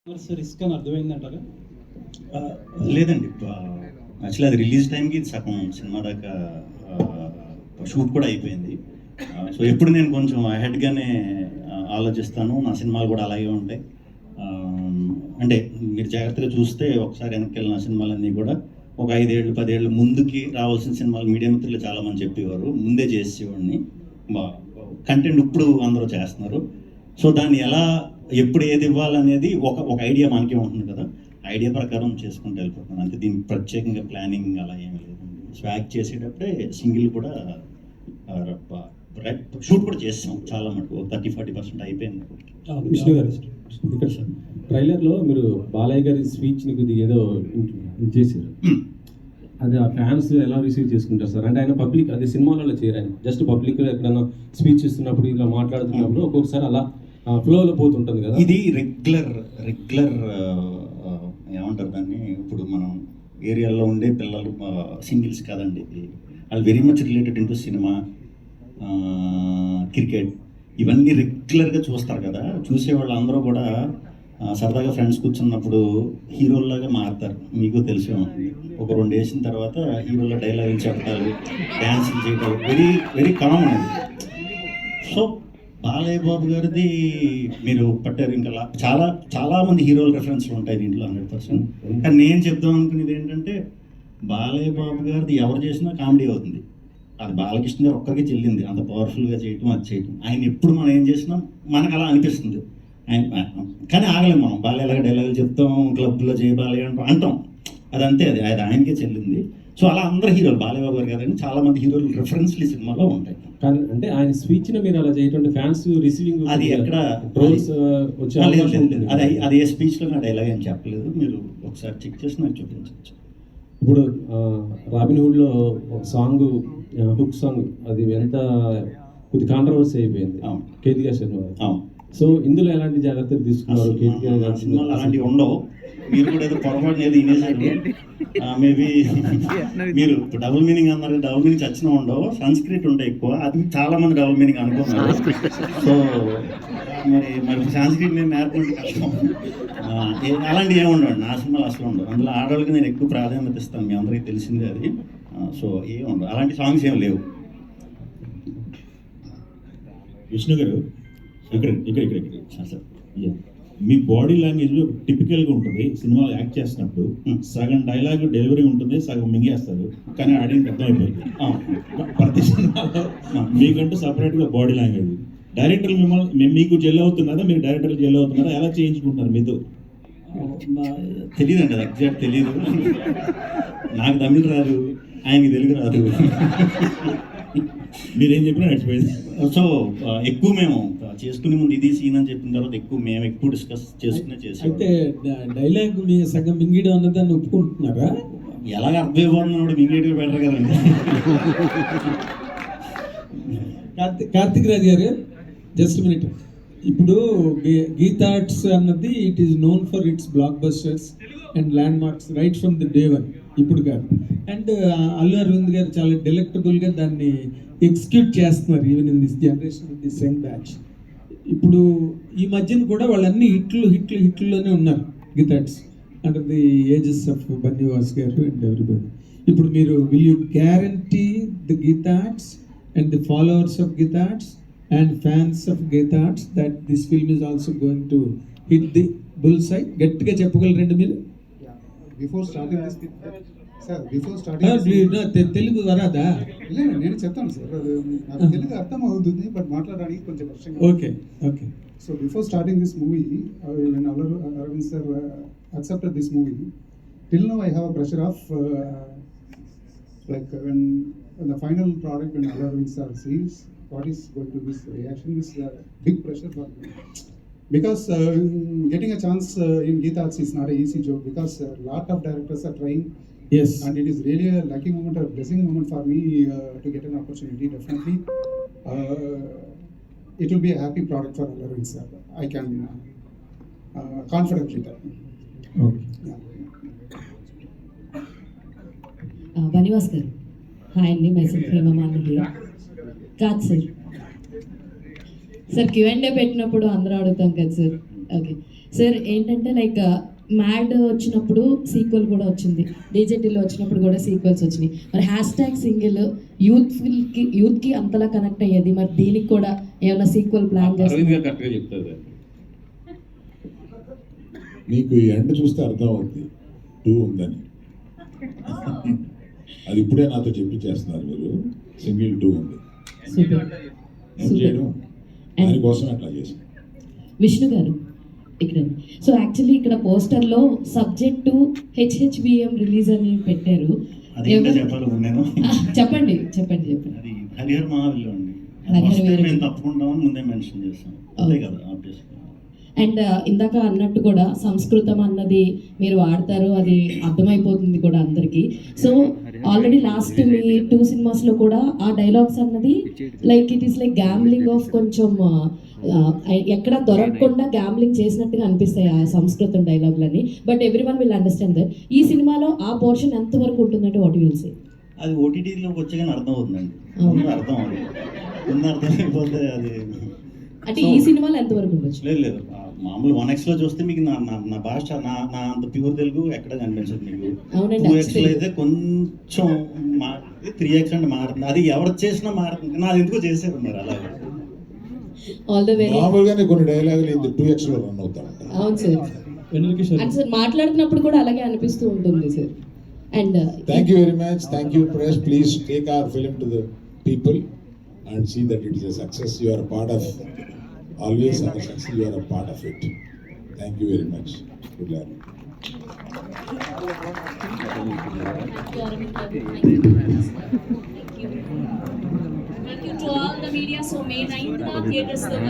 Risk అని అర్థమైందంటారా? లేదండి. Actually అది రిలీజ్ టైంకి సగం సినిమా దాకా షూట్ కూడా అయిపోయింది. సో ఎప్పుడు నేను కొంచెం అహెడ్గానే ఆలోచిస్తాను. నా సినిమాలు కూడా అలాగే ఉంటాయి. అంటే మీరు జాగ్రత్తగా చూస్తే ఒకసారి వెనక్కి వెళ్ళిన సినిమాలన్నీ కూడా ఒక 5 ఏళ్ళు 10 ఏళ్ళు ముందుకి రావాల్సిన సినిమాలు మీడియా మిత్రులు చాలామంది చెప్పేవారు. ముందే చేసేవాడిని. కంటెంట్ ఇప్పుడు అందరూ చేస్తున్నారు. సో దాన్ని ఎలా ఎప్పుడు ఏది ఇవ్వాలనేది ఒక ఐడియా మనకే ఉంటుంది కదా, ఐడియా ప్రకారం చేసుకుంటూ వెళ్ళిపోతున్నాను అంతే. దీనికి ప్రత్యేకంగా ప్లానింగ్ అలా ఏమీ లేదండి. సో యాక్ట్ చేసేటప్పుడే సింగిల్ కూడా షూట్ కూడా చేస్తాం చాలా మటుకు 30-40% అయిపోయింది. విష్ణు గారు ఇక్కడ సార్ ట్రైలర్లో మీరు బాలయ్య గారి స్పీచ్ని కొద్దిగా ఏదో ఇది చేశారు. అది ఆ ఫ్యాన్స్ ఎలా రిసీవ్ చేసుకుంటారు సార్? అంటే ఆయన పబ్లిక్ అది సినిమాలలో చేయరు, జస్ట్ పబ్లిక్ ఎక్కడైనా స్పీచ్ ఇస్తున్నప్పుడు ఇలా మాట్లాడుతున్నప్పుడు ఒక్కొక్కసారి అలా ఫ్లోలో పోతుంటుంది కదా. ఇది రెగ్యులర్ ఏమంటారు దాన్ని, ఇప్పుడు మనం ఏరియాలో ఉండే పిల్లలు సింగిల్స్ కాదండి, ఇది వాళ్ళు very much related into cinema, cricket ఇవన్నీ రెగ్యులర్గా చూస్తారు కదా. చూసేవాళ్ళు అందరూ కూడా సరదాగా ఫ్రెండ్స్ కూర్చున్నప్పుడు హీరోల్లాగా మారుతారు. మీకు తెలిసే ఉంటుంది. ఒక 2 వేసిన తర్వాత హీరోల డైలాగులు చెప్పడాలు, డ్యాన్సులు చేయడాలు వెరీ కామన్ అది. సో బాలయ్య బాబు గారిది మీరు పట్టారు. ఇంకా చాలామంది హీరోల రెఫరెన్స్లు ఉంటాయి దీంట్లో 100%. కానీ నేను చెప్దాం అనుకునేది ఏంటంటే, బాలయ్య బాబు గారిది ఎవరు చేసినా కామెడీ అవుతుంది. అది బాలకృష్ణ గారు ఒక్కరికి చెల్లింది, అంత పవర్ఫుల్గా చేయటం అది చేయటం. ఆయన ఎప్పుడు మనం ఏం చేసినా మనకు అలా అనిపిస్తుంది. ఆయన కానీ ఆగలేము మనం. బాలయ్యలాగా డైలాగులు చెప్తాం, క్లబ్లో చేయ బాలయ్య అంటాం, అదంతే. అది ఆయనకే చెల్లింది. సో అలా అందరు హీరోలు, బాలయ్య బాబు గారు కాదని చాలామంది హీరోలు రెఫరెన్స్లు ఈ సినిమాలో ఉంటాయి. కానీ అంటే ఆయన స్పీచ్ని మీరు అలా చేయటం ఫ్యాన్స్ రిసీవింగ్ అది ఎక్కడ అది ఏ స్పీచ్లో నా డైలాగ్ అని చెప్పలేదు. మీరు ఒకసారి చెక్ చేసి నాకు చూపించవచ్చు. ఇప్పుడు రాబిన్హుడ్లో సాంగ్, హుక్ సాంగ్, అది ఎంత కొద్ది కాంట్రవర్సీ అయిపోయింది కేతికా శర్మ గారు. సో ఇందులో ఎలాంటి జాగ్రత్తలు తీసుకున్నారు? కేతికా గారు సినిమాలు అలాంటివి ఉండవు. మీరు కూడా ఏదో పొరపాటు ఏదో వినేసారు. మేబీ మీరు డబుల్ మీనింగ్ అన్నారు, డబుల్ మీనింగ్ చచ్చినా ఉండవు, సంస్క్రిట్ ఉంటాయి ఎక్కువ. అది చాలా మంది డబుల్ మీనింగ్ అనుకున్నారు. సో మరి సంస్క్రిట్ నేను నేర్చుకుంటే కష్టం. అలాంటివి ఏమి ఉండవు నా సినిమాలు, అసలు ఉండవు. అందులో ఆడవాళ్ళకి నేను ఎక్కువ ప్రాధాన్యత ఇస్తాను, మీ అందరికీ తెలిసిందే అది. సో ఏమి ఉండవు, అలాంటి సాంగ్స్ ఏమి లేవు. విష్ణు గారు ఇక్కడ సార్, మీ బాడీ లాంగ్వేజ్ టిపికల్గా ఉంటుంది. సినిమాలో యాక్ట్ చేసినప్పుడు సగం డైలాగ్ డెలివరీ ఉంటుంది, సగం మింగేస్తారు, కానీ ఆడియన్కి అర్థమైపోతుంది. ప్రతి సినిమాలో మీకంటూ సపరేట్గా బాడీ లాంగ్వేజ్. డైరెక్టర్లు మిమ్మల్ని మీకు జెల్ అవుతున్నారా, మీరు డైరెక్టర్లు జెల్ అవుతున్నారా, ఎలా చేయించుకుంటున్నారు మీతో? తెలియదండి, అది ఎగ్జాక్ట్ తెలియదు. నాకు తమిళ రాదు, ఆయనకి తెలుగు రాదు. మీరేం చెప్పినా నడిచిపోయింది. సో ఎక్కువ మేము చేసుకునే ముందు ఇది సీన్ అని చెప్పిన తర్వాత మేము ఎక్కువ డిస్కస్ చేసుకునే చేసాం. అయితే డైలాగ్ మీ సగం మింగిడం అన్నదాన్ని ఒప్పుకుంటున్నారా? ఎలాగ అర్థమైపోతున్నాడు, మింగేటిగా బెటర్ కదండి. కార్తిక్ రాజ్ గారు, జస్ట్ మినిట్. ఇప్పుడు గీతార్ట్స్ అన్నది it is known for it's black busters and land marks right from the day one. ఇప్పుడు కాదు. అండ్ అల్లు అరవింద్ గారు చాలా డెలెక్టబుల్గా దాన్ని ఎగ్జిక్యూట్ చేస్తున్నారు, even in this generation, in this young batch. ఇప్పుడు ఈ మధ్యన కూడా వాళ్ళన్ని హిట్లులోనే ఉన్నారు Geetha Arts, under the ages of Bunny Vas గారు అండ్ ఎవ్రీబడి. ఇప్పుడు మీరు will you guarantee the Geetha Arts and the followers of Geetha Arts and fans of Gaythats that this film is also going to hit the bullseye? గట్టిగా చెప్పగలరండి మీరు? బిఫోర్ స్టార్టింగ్ తెలుగు వరాదా? లేదు, నేను చెప్తాను సార్, నాకు తెలుగు అర్థం అవుతుంది, బట్ మాట్లాడడానికి కొంచెం కష్టంగా. Okay. So before starting this movie, when Arvind sir accepted this movie, till now I have a pressure of like when the final product, when Arvind sir sees what is going to be his reaction, is a big pressure for me. Because getting a chance in Gaythats is not an easy job, because a lot of directors are trying. Yes. And it is really a lucky moment, a blessing moment for me to get an opportunity. Definitely, it will be a happy product for Arvind sir. I can confidently tell. Okay. Bannivas garu. Hi andy, myself Hema Mani. కాదు sir, Q&A పెట్టినప్పుడు అందరూ అడుగుతాం కదా sir. Okay, sir ఏంటంటే like mad వచ్చినప్పుడు sequel కూడా వచ్చింది, డీజేటీలో వచ్చినప్పుడు కూడా సీక్వెల్స్ వచ్చినాయి. మరి హ్యాష్ ట్యాగ్ సింగిల్ యూత్కి అంతలా కనెక్ట్ అయ్యేది, మరి దీనికి కూడా ఏమైనా సీక్వెల్ ప్లాన్ అరవింద్ చేస్తారు? గారు కరెక్ట్గా చెప్తారు సార్. నీకు ఈ ఎండ్ చూస్తే అర్థం అవుద్ది 2 ఉందని. అది ఇప్పుడే నాతో చెప్పించేస్తున్నారు మీరు. సింగిల్ 2 ఉంది. సూపర్ ఏం చేయడం, దానికోసం అట్లా చేసాం. విష్ణు గారు ఇక్కడ, సో యాక్చువల్లీ ఇక్కడ పోస్టర్లో సబ్జెక్టు హెచ్హెచ్బిఎం రిలీజ్ అని పెట్టారు. అది ఇంకా చెప్పాలి నేను. చెప్పండి చెప్పండి చెప్పండి. అది హరిహర మహావిల్లు అండి. హరిహర వస్తే వీరుడు. మేము తప్పుకుంటామని ముందే మెన్షన్ చేస్తాం, అంతే కదా ఆబ్వియస్గా. అండ్ ఇందాక అన్నట్టు కూడా సంస్కృతం అన్నది మీరు వాడతారు, అది అర్థమైపోతుంది కూడా అందరికీ. సో ఆల్రెడీ లాస్ట్ మీ 2 సినిమాస్లో కూడా ఆ డైలాగ్స్ అన్నది like it is like gambling of కొంచెం ఎక్కడ దొరకకుండా గ్యాంబ్లింగ్ చేసినట్టుగా అనిపిస్తాయి ఆ సంస్కృతం డైలాగులని. But everyone will understand that. ఈ సినిమాలో ఆ పోర్షన్ ఎంతవరకు ఉంటుందంటే వాట్ విల్ సే? అది ఓటీటీలోకి వచ్చాకనే అర్థం అవుతుందండి. ముందు అర్థం అవుతుంది, ముందు అర్థం అయిపోతే అది అంటే ఈ సినిమాలో ఎంతవరకు ఉండొచ్చు? లేదు లేదు, మామూలు 1xలో చూస్తే మీకు నా భాష నా నా అంత ప్యూర్ తెలుగు ఎక్కడ కనిపించదు మీకు. అవునండి, 2xలో అయితే కొంచెం 3x అంటే మారుతుంది. అది ఎవరు చేసినా మారుతుంది, నాది ఎందుకో చేసేది మరి అలాగే. All the very. మామూలుగానే కొన్ని డైలాగులు ఇది 2x లో రన్ అవుతా ఉంటాయి. అవును sir. Vennela Kishore and sir మాట్లాడుతున్నప్పుడు కూడా అలాగే అనిపిస్తూ ఉంటుంది sir. And Thank you very much. Thank you, press. Please take our film to the people and see that it is a success. You are a part of, always our success. You are a part of it. Thank you very much. Good luck. Thank you to all the media. So May 9th theaters